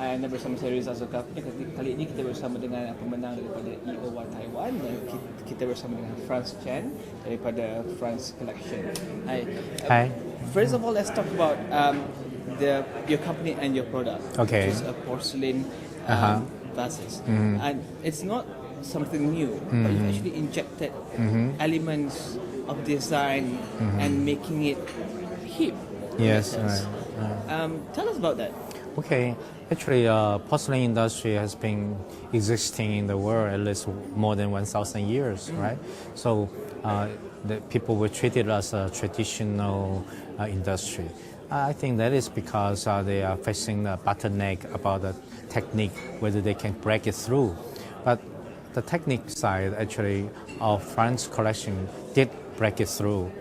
Anda bersama saya Rizal Zulkafli. Kali ini kita bersama dengan pemenang daripada WEOY Taiwan dan kita bersama dengan Franz Chen daripada Franz Collection. Hi. Hi. First of all, let's talk about your company and your product. Okay. Which is a porcelain vases. And it's not something new, but you've actually injected elements of design and making it hip. Yes, right. Tell us about that. Okay, actually, porcelain industry has been existing in the world at least more than 1,000 years, right? So the people were treated as a traditional industry. I think that is because they are facing a bottleneck about the technique, whether they can break it through. But the technique side, actually, our Franz collection did break it through.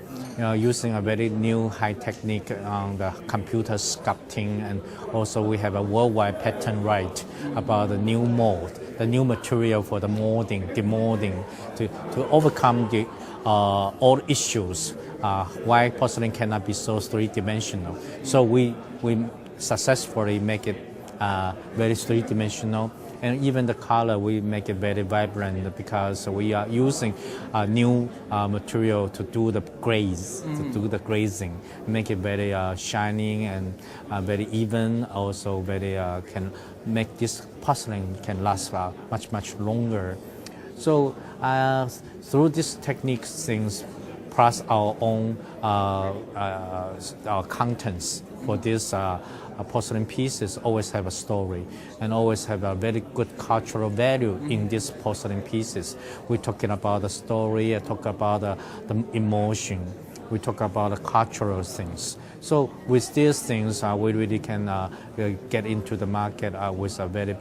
Using a very new high technique on the computer sculpting, and also we have a worldwide patent right about the new mold, the new material for the molding, demolding, to overcome the old issues why porcelain cannot be so three-dimensional. So we successfully make it very three-dimensional. And even the color, we make it very vibrant because we are using new material to do the glaze, to do the glazing, make it very shining and very even. Also, very can make this porcelain can last much longer. So through these techniques, things plus our own our contents for this. Porcelain pieces always have a story and always have a very good cultural value in these porcelain pieces. We're talking about the story, talk about the emotion, we talk about the cultural things. So with these things, we really can get into the market with a very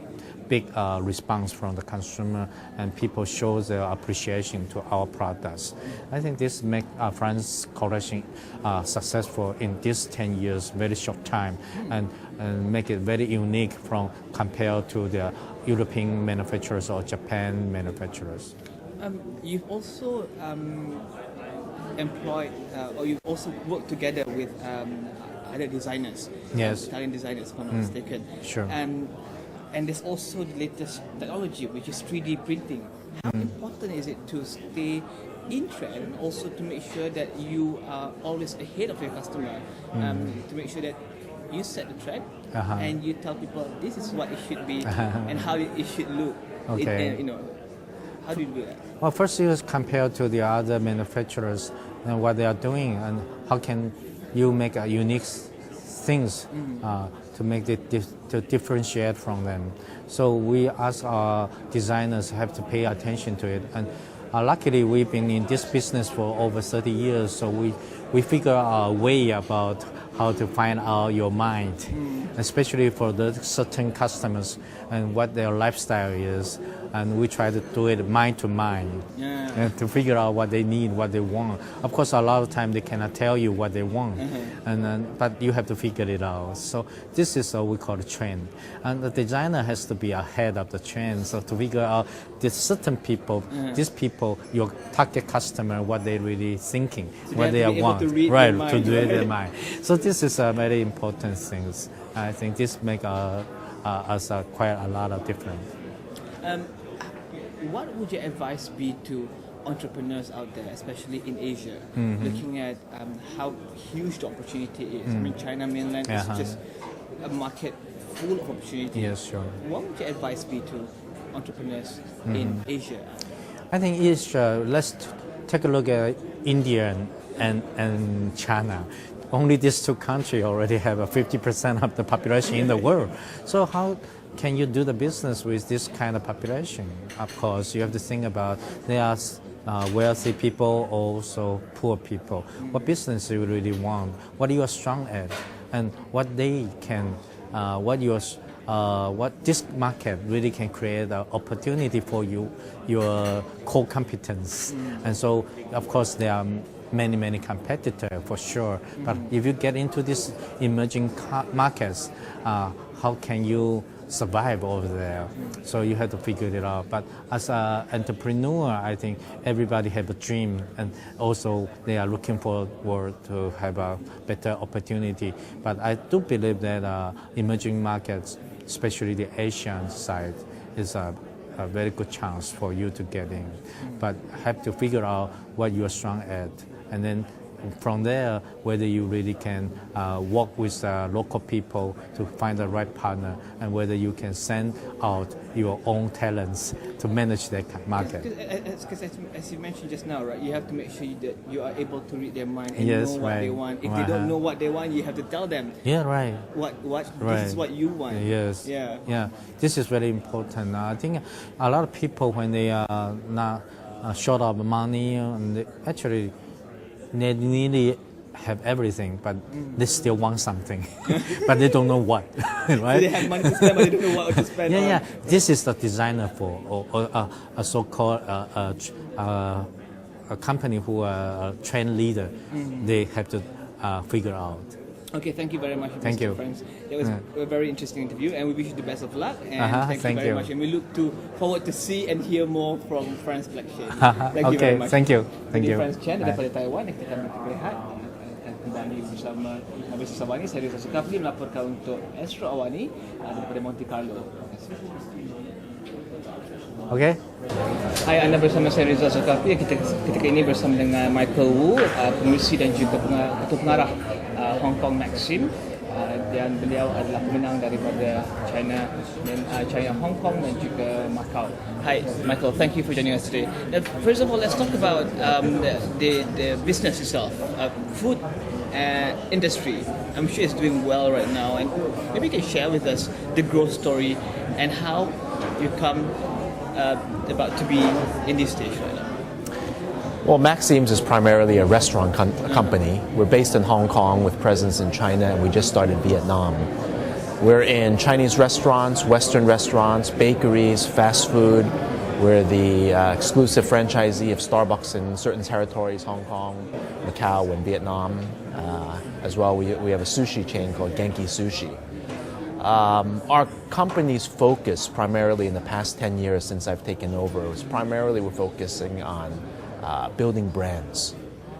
big response from the consumer, and people show their appreciation to our products. I think this makes Franz collection successful in this 10 years, very short time, and make it very unique from compared to the European manufacturers or Japan manufacturers. You've also employed, or you've also worked together with other designers. Yes. Italian designers, if I'm not mistaken. Sure. And there's also the latest technology, which is 3D printing. How important is it to stay in trend, also to make sure that you are always ahead of your customer, to make sure that you set the trend and you tell people this is what it should be and how it should look. Okay. How do you do that? Well, first you compare to the other manufacturers and what they are doing, and how can you make a unique things to make it to differentiate from them. So we as our designers have to pay attention to it. And luckily we've been in this business for over 30 years, so we figure our way about how to find out your mind, especially for the certain customers and what their lifestyle is. And we try to do it mind to mind and to figure out what they need, what they want. Of course, a lot of time they cannot tell you what they want, but you have to figure it out. So this is what we call a trend. And the designer has to be ahead of the trend, so to figure out these certain people, these people, your target customer, what they really thinking, so what they want, right, to do it in mind. So this is a very important thing. I think this makes us quite a lot of difference. What would your advice be to entrepreneurs out there, especially in Asia, looking at how huge the opportunity is? I mean, China mainland is just a market full of opportunity. Yes, sure. What would your advice be to entrepreneurs in Asia? I think Asia, let's take a look at India and China. Only these two countries already have 50% of the population in the world. So how can you do the business with this kind of population? Of course, you have to think about there are wealthy people, also poor people. What business you really want? What you are strong at, and what they can, what this market really can create an opportunity for you, your core competence. And so, of course, there are many competitors for sure. But if you get into these emerging markets, how can you survive over there. So you have to figure it out. But as an entrepreneur, I think everybody have a dream, and also they are looking forward to have a better opportunity. But I do believe that emerging markets, especially the Asian side, is a very good chance for you to get in. But have to figure out what you are strong at, and then from there, whether you really can work with local people to find the right partner, and whether you can send out your own talents to manage that market. Because as you mentioned just now, right, you have to make sure that you are able to read their mind and Yes, know what right. they want. If they don't know what they want, you have to tell them. Yeah, right. What Right. this is what you want. Yes. Yeah. This is very important. I think a lot of people, when they are not short of money, and they nearly have everything, but they still want something, but they don't know what, right? They have money to spend, but they don't know what to spend on. Yeah. This is the designer for, or a so-called a company who are a trend leader. They have to figure out. Okay, thank you very much, Thank Mr. you. Franz. That was a very interesting interview, and we wish you the best of luck. And thank you very much. And we look forward to see and hear more from Franz Blackshed. Thank you very much. Thank you. Thank Jadi you. Franz Chen daripada Taiwan, yang kita akan berehat kembali bersama Awani. Saya Rizal Sukapli melaporkan untuk Astro Awani daripada Monte Carlo. Okay. Hai, anda bersama saya Rizal Sukapli. Ketika ini bersama dengan Michael Wu, pengurusi dan juga ketua pengarah Hong Kong Maxim, dan beliau adalah pemenang daripada China Hong Kong dan juga Macau. Hi Michael, thank you for joining us today. Now, first of all, let's talk about the business itself, food industry. I'm sure it's doing well right now, and maybe you can share with us the growth story and how you come about to be in this stage right now. Well, Maxim's is primarily a restaurant company. We're based in Hong Kong with presence in China, and we just started Vietnam. We're in Chinese restaurants, Western restaurants, bakeries, fast food. We're the exclusive franchisee of Starbucks in certain territories, Hong Kong, Macau, and Vietnam. As well, we have a sushi chain called Genki Sushi. Our company's focus primarily in the past 10 years since I've taken over was primarily we're focusing on building brands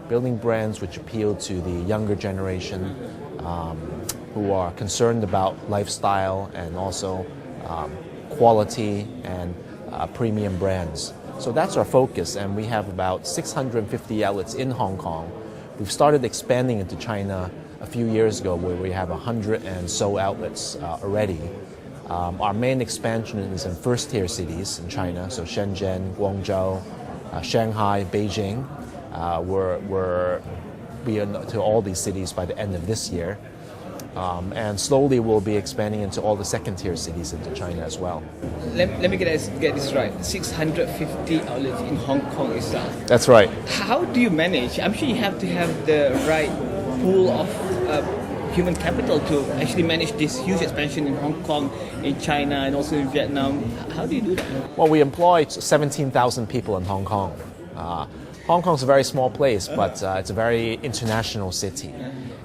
which appeal to the younger generation who are concerned about lifestyle and also quality and premium brands. So that's our focus, and we have about 650 outlets in Hong Kong. We've started expanding into China a few years ago, where we have 100 and so outlets already. Our main expansion is in first-tier cities in China, so Shenzhen, Guangzhou, Shanghai, Beijing. We're to all these cities by the end of this year. And slowly we'll be expanding into all the second-tier cities into China as well. Let me get this right. 650 outlets in Hong Kong itself. That's right. How do you manage? I'm sure you have to have the right pool of human capital to actually manage this huge expansion in Hong Kong, in China, and also in Vietnam. How do you do that? Well, we employ 17,000 people in Hong Kong. Hong Kong's a very small place, but it's a very international city.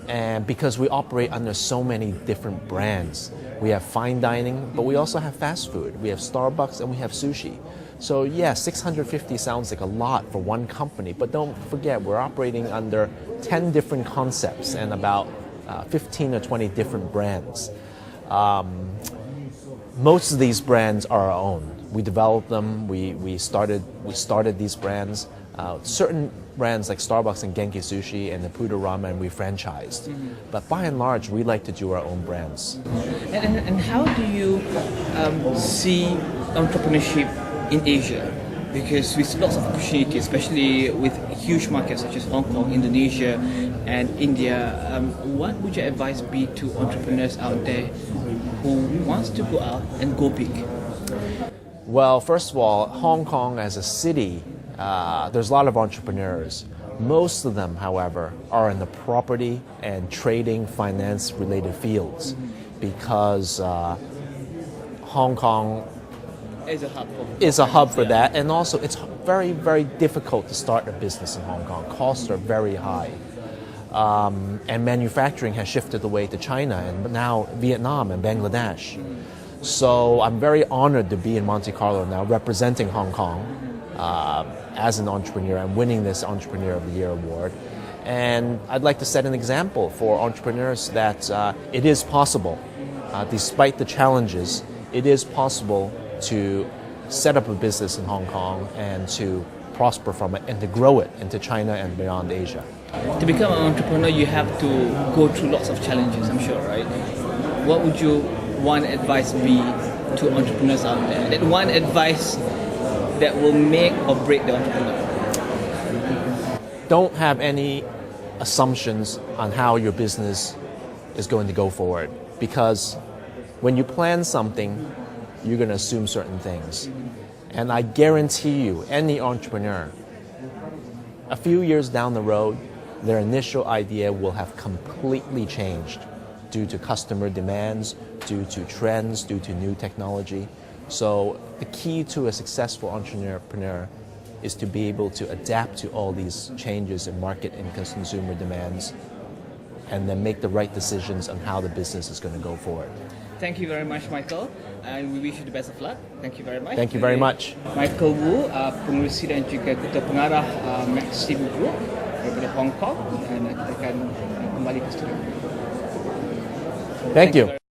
And because we operate under so many different brands, we have fine dining, but we also have fast food. We have Starbucks and we have sushi. So yeah, 650 sounds like a lot for one company, but don't forget we're operating under 10 different concepts and about 15 or 20 different brands. Most of these brands are our own. We developed them. We started these brands. Certain brands like Starbucks and Genki Sushi and the Pudu Ramen we franchised. But by and large, we like to do our own brands. And how do you see entrepreneurship in Asia? Because with lots of opportunity, especially with huge markets such as Hong Kong, Indonesia, and India, what would your advice be to entrepreneurs out there who wants to go out and go big? Well, first of all, Hong Kong as a city, there's a lot of entrepreneurs. Most of them, however, are in the property and trading, finance-related fields, because Hong Kong is a hub for that, and also it's very, very difficult to start a business in Hong Kong. Costs are very high, and manufacturing has shifted away to China and now Vietnam and Bangladesh. So I'm very honored to be in Monte Carlo now, representing Hong Kong as an entrepreneur and winning this Entrepreneur of the Year award. And I'd like to set an example for entrepreneurs that it is possible, despite the challenges, it is possible to set up a business in Hong Kong and to prosper from it and to grow it into China and beyond Asia. To become an entrepreneur, you have to go through lots of challenges, I'm sure, right? What would your one advice be to entrepreneurs out there? That one advice that will make or break the entrepreneur? Don't have any assumptions on how your business is going to go forward, because when you plan something, you're going to assume certain things. And I guarantee you, any entrepreneur, a few years down the road, their initial idea will have completely changed due to customer demands, due to trends, due to new technology. So the key to a successful entrepreneur is to be able to adapt to all these changes in market and consumer demands, and then make the right decisions on how the business is going to go forward. Thank you very much, Michael, and we wish you the best of luck. Thank you very much. Thank you very much. Michael Wu, pengurusi dan juga ketua pengarah Maxim Group daripada Hong Kong, dan kita akan kembali ke studio. Thank you.